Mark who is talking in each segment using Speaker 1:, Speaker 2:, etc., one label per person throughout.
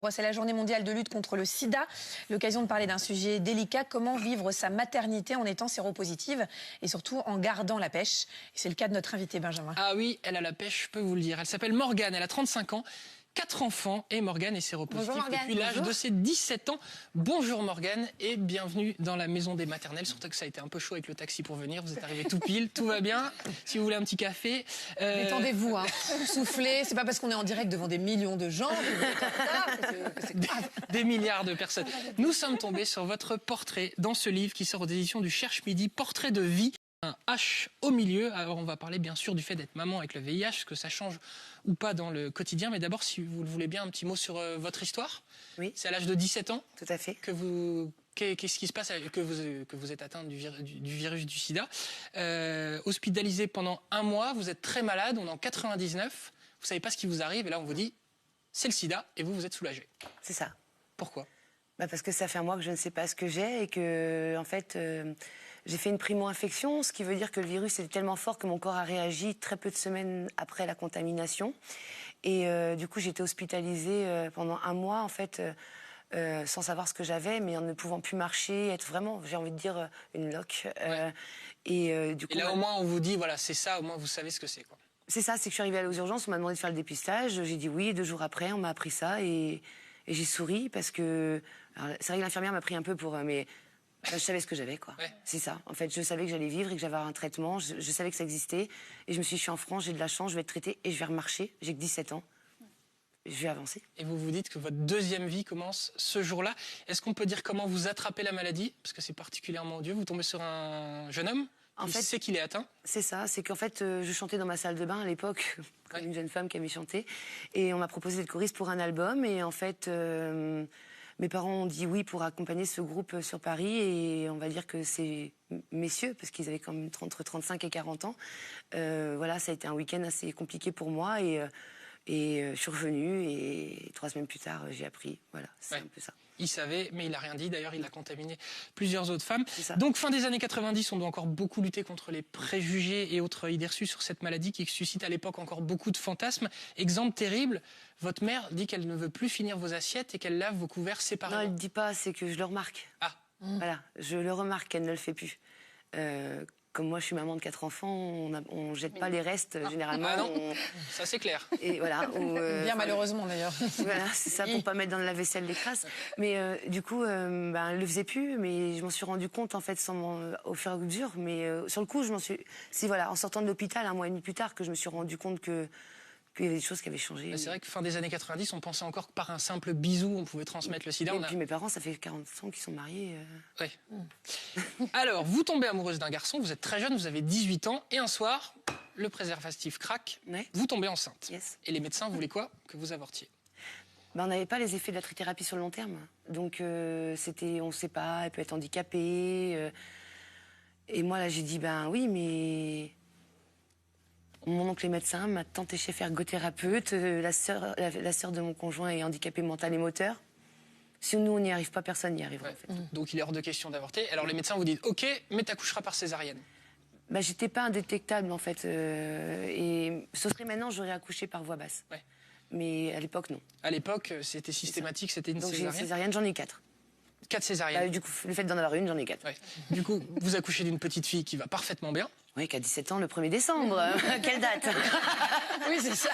Speaker 1: C'est la journée mondiale de lutte contre le sida. L'occasion de parler d'un sujet délicat, comment vivre sa maternité en étant séropositive et surtout en gardant la pêche. Et c'est le cas de notre invitée Benjamin.
Speaker 2: Ah oui, elle a la pêche, je peux vous le dire. Elle s'appelle Morgane, elle a 35 ans, 4 enfants et Morgane est séropositive depuis l'âge de ses 17 ans. Bonjour Morgane et bienvenue dans la maison des maternelles. Surtout que ça a été un peu chaud avec le taxi pour venir. Vous êtes arrivé tout pile, tout va bien. Si vous voulez un petit café.
Speaker 1: Détendez-vous, hein. Soufflez. C'est pas parce qu'on est en direct devant des millions de gens que vous êtes en retard, que c'est grave.
Speaker 2: Des milliards de personnes. Nous sommes tombés sur votre portrait dans ce livre qui sort aux éditions du Cherche Midi, Portrait de vie. Un H au milieu. Alors on va parler bien sûr du fait d'être maman avec le VIH, ce que ça change ou pas dans le quotidien. Mais d'abord, si vous le voulez bien, un petit mot sur votre histoire.
Speaker 3: Oui.
Speaker 2: C'est à l'âge de 17 ans.
Speaker 3: Tout à fait.
Speaker 2: Qu'est-ce qui se passe que vous êtes atteinte du virus du sida. Hospitalisé pendant 1 mois, vous êtes très malade, on est en 99, vous savez pas ce qui vous arrive et là on vous dit c'est le sida et vous êtes soulagé.
Speaker 3: C'est ça.
Speaker 2: Pourquoi ?
Speaker 3: Parce que ça fait 1 mois que je ne sais pas ce que j'ai et que en fait j'ai fait une primo-infection, ce qui veut dire que le virus était tellement fort que mon corps a réagi très peu de semaines après la contamination. Et du coup j'ai été hospitalisée pendant 1 mois en fait. Sans savoir ce que j'avais, mais en ne pouvant plus marcher, être vraiment, j'ai envie de dire, une loque.
Speaker 2: Ouais.
Speaker 3: Du coup,
Speaker 2: et là au moins on vous dit voilà c'est ça, au moins vous savez ce que c'est quoi.
Speaker 3: C'est ça, c'est que je suis arrivée aux urgences, on m'a demandé de faire le dépistage, j'ai dit oui, 2 jours après on m'a appris ça et j'ai souri parce que c'est vrai que l'infirmière m'a pris un peu pour mais je savais ce que j'avais quoi. Ouais. C'est ça. En fait, je savais que j'allais vivre et que j'avais un traitement, je savais que ça existait et je me suis dit je suis en France, j'ai de la chance, je vais être traitée et je vais remarcher, j'ai que 17 ans. Je vais avancer. Et
Speaker 2: vous vous dites que votre deuxième vie commence ce jour-là. Est-ce qu'on peut dire comment vous attrapez la maladie ? Parce que c'est particulièrement odieux. Vous tombez sur un jeune homme qui sait qu'il est atteint.
Speaker 3: C'est ça. C'est qu'en fait, je chantais dans ma salle de bain à l'époque, comme une jeune femme qui aimait chanter. Et on m'a proposé d'être choriste pour un album. Et en fait, mes parents ont dit oui pour accompagner ce groupe sur Paris. Et on va dire que c'est messieurs, parce qu'ils avaient quand même entre 35 et 40 ans. Voilà, ça a été un week-end assez compliqué pour moi. Et je suis revenue et 3 semaines plus tard, j'ai appris. Voilà, c'est un peu ça.
Speaker 2: Il savait, mais il n'a rien dit. D'ailleurs, il a contaminé plusieurs autres femmes. Donc, fin des années 90, on doit encore beaucoup lutter contre les préjugés et autres idées reçues sur cette maladie qui suscite à l'époque encore beaucoup de fantasmes. Exemple terrible, votre mère dit qu'elle ne veut plus finir vos assiettes et qu'elle lave vos couverts séparément.
Speaker 3: Non, elle ne dit pas, c'est que je le remarque.
Speaker 2: Ah.
Speaker 3: Voilà, je le remarque qu'elle ne le fait plus. Comme moi, je suis maman de 4 enfants, on jette pas les restes, généralement.
Speaker 2: Ah non, ça c'est clair.
Speaker 3: Et voilà.
Speaker 1: Bien malheureusement d'ailleurs.
Speaker 3: Voilà, c'est ça, pour pas mettre dans la vaisselle les crasses. Mais du coup, elle le faisait plus, mais je m'en suis rendu compte en fait au fur et à mesure. Mais sur le coup, en sortant de l'hôpital 1 mois et demi plus tard, que je me suis rendu compte qu'il y avait des choses qui avaient changé.
Speaker 2: C'est vrai que fin des années 90, on pensait encore que par un simple bisou, on pouvait transmettre le sida.
Speaker 3: Et puis mes parents, ça fait 40 ans qu'ils sont mariés.
Speaker 2: Oui. Alors, vous tombez amoureuse d'un garçon, vous êtes très jeune, vous avez 18 ans, et un soir, le préservatif craque, vous tombez enceinte.
Speaker 3: Yes.
Speaker 2: Et les médecins voulaient quoi ? Que vous avortiez.
Speaker 3: On n'avait pas les effets de la trithérapie sur le long terme. Donc, on ne sait pas, elle peut être handicapée. Et moi, là, j'ai dit, oui, mais... Mon oncle est médecin, ma tante est chef ergothérapeute, la sœur de mon conjoint est handicapée mentale et moteur. Si nous, on n'y arrive pas, personne n'y arrivera. En fait.
Speaker 2: Donc il est hors de question d'avorter. Alors les médecins vous disent, ok, mais t'accoucheras par césarienne.
Speaker 3: J'étais pas indétectable en fait. Et ce serait maintenant, j'aurais accouché par voie basse. Ouais. Mais à l'époque, non.
Speaker 2: À l'époque, c'était systématique, c'était une césarienne.
Speaker 3: Donc j'ai une césarienne, j'en ai 4.
Speaker 2: 4 césariennes.
Speaker 3: Du coup, le fait d'en avoir une, j'en ai 4.
Speaker 2: Ouais. Du coup, vous accouchez d'une petite fille qui va parfaitement bien.
Speaker 3: Oui, qui a 17 ans le 1er décembre. Quelle date?
Speaker 1: Oui, c'est ça.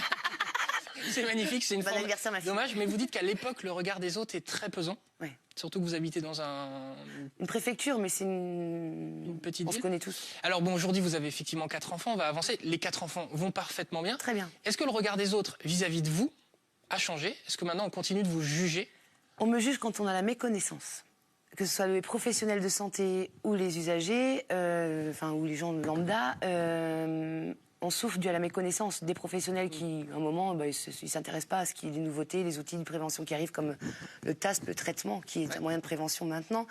Speaker 2: C'est magnifique, c'est une
Speaker 3: bon anniversaire, ma fille.
Speaker 2: Dommage, mais vous dites qu'à l'époque, le regard des autres est très pesant.
Speaker 3: Oui.
Speaker 2: Surtout que vous habitez dans
Speaker 3: une préfecture, mais c'est une
Speaker 2: petite ville.
Speaker 3: On se connaît tous.
Speaker 2: Alors bon, aujourd'hui, vous avez effectivement 4 enfants, on va avancer. Les 4 enfants vont parfaitement bien.
Speaker 3: Très bien.
Speaker 2: Est-ce que le regard des autres vis-à-vis de vous a changé? Est-ce que maintenant, on continue de vous juger?
Speaker 3: On me juge quand on a la méconnaissance. Que ce soit les professionnels de santé ou les usagers, ou les gens lambda, on souffre dû à la méconnaissance des professionnels qui, à un moment, ils ne s'intéressent pas à ce qu'il y ait des nouveautés, les outils de prévention qui arrivent, comme le TASP, le traitement, qui est un moyen de prévention maintenant.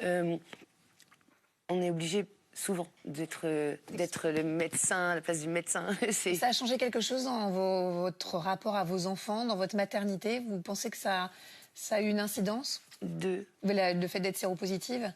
Speaker 3: On est obligé souvent d'être le médecin à la place du médecin.
Speaker 1: Ça a changé quelque chose dans votre rapport à vos enfants, dans votre maternité? Vous pensez que ça a eu une incidence? Le fait d'être séropositive?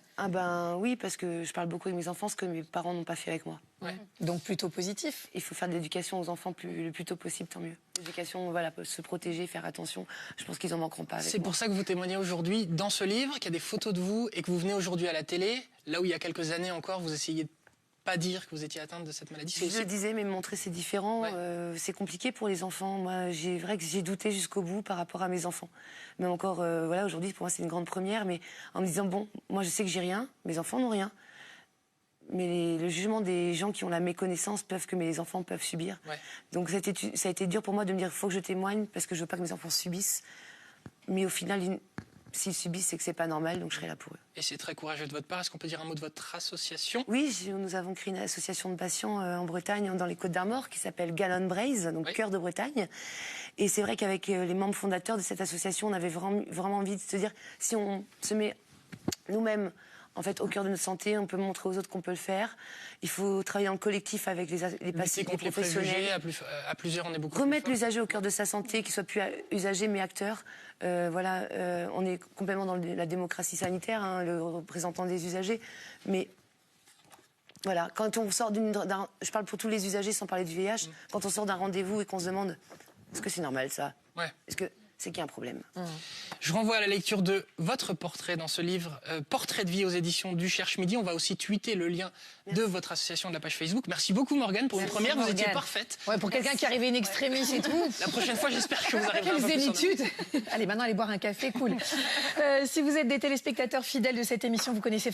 Speaker 3: Oui, parce que je parle beaucoup avec mes enfants, ce que mes parents n'ont pas fait avec moi.
Speaker 2: Ouais.
Speaker 1: Donc plutôt positif.
Speaker 3: Il faut faire de l'éducation aux enfants le plus tôt possible, tant mieux. L'éducation, voilà, se protéger, faire attention. Je pense qu'ils en manqueront pas.
Speaker 2: C'est pour ça que vous témoignez aujourd'hui dans ce livre, qu'il y a des photos de vous et que vous venez aujourd'hui à la télé, là où il y a quelques années encore, vous essayez de pas dire que vous étiez atteinte de cette maladie.
Speaker 3: Je le disais, mais montrer c'est différent. Ouais. C'est compliqué pour les enfants. Moi, vrai que j'ai douté jusqu'au bout par rapport à mes enfants. Même encore, voilà, aujourd'hui, pour moi, c'est une grande première. Mais en me disant, bon, moi, je sais que j'ai rien, mes enfants n'ont rien. Mais le jugement des gens qui ont la méconnaissance que mes enfants peuvent subir. Ouais. Donc ça a été dur pour moi de me dire, il faut que je témoigne parce que je veux pas que mes enfants subissent. Mais au final, s'ils subissent, c'est que c'est pas normal, donc je serai là pour eux.
Speaker 2: Et c'est très courageux de votre part. Est-ce qu'on peut dire un mot de votre association?
Speaker 3: Oui, nous avons créé une association de patients en Bretagne, dans les Côtes-d'Armor, qui s'appelle Gallon Braise, donc Cœur de Bretagne. Et c'est vrai qu'avec les membres fondateurs de cette association, on avait vraiment envie de se dire, si on se met nous-mêmes en fait, au cœur de notre santé, on peut montrer aux autres qu'on peut le faire. Il faut travailler en collectif avec les patients, les professionnels.
Speaker 2: À plusieurs, on est beaucoup
Speaker 3: remettre l'usager au cœur de sa santé, qu'il soit plus usager mais acteur. Voilà, on est complètement dans la démocratie sanitaire, hein, le représentant des usagers. Mais voilà, quand on sort je parle pour tous les usagers sans parler du VIH, quand on sort d'un rendez-vous et qu'on se demande est-ce que c'est normal ça? Est-ce que c'est qu'il y a un problème.
Speaker 2: Je renvoie à la lecture de votre portrait dans ce livre, Portrait de vie aux éditions du Cherche Midi. On va aussi tweeter le lien de votre association de la page Facebook. Merci beaucoup Morgane pour une première, vous étiez parfaite.
Speaker 1: Ouais, pour quelqu'un qui arrivait in extremis et tout.
Speaker 2: La prochaine fois, j'espère que vous arriverez un peu plus.
Speaker 1: Quelle zénitude. Allez, maintenant, allez boire un café, cool. Si vous êtes des téléspectateurs fidèles de cette émission, vous connaissez